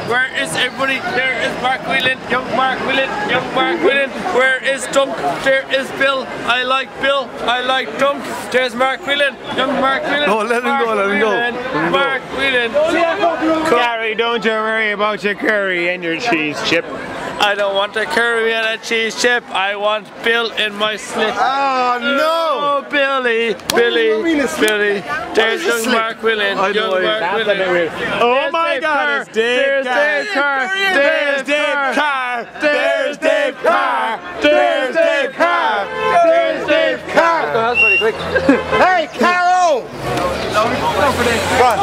Where is everybody? There is Mark Whelan, young Mark Whelan, young Mark Whelan. Where is Dunk? There is Bill. I like Bill. I like Dunk. There's Mark Whelan, young Mark Whelan. No, let him go, let him go. Mark Whelan. Gary, don't you worry about your curry and your cheese chip. I don't want a curry and a cheese chip. I want Bill in my slit. Oh no! Oh, Billy, Billy. There's young Mark Whelan. Young Mark Whelan. Oh my God! It's Dave Carr. There's Dave Carr. There's Dave Carr. There's Dave Carr. There's Dave Carr. That's pretty quick. Hey, Carol! Run.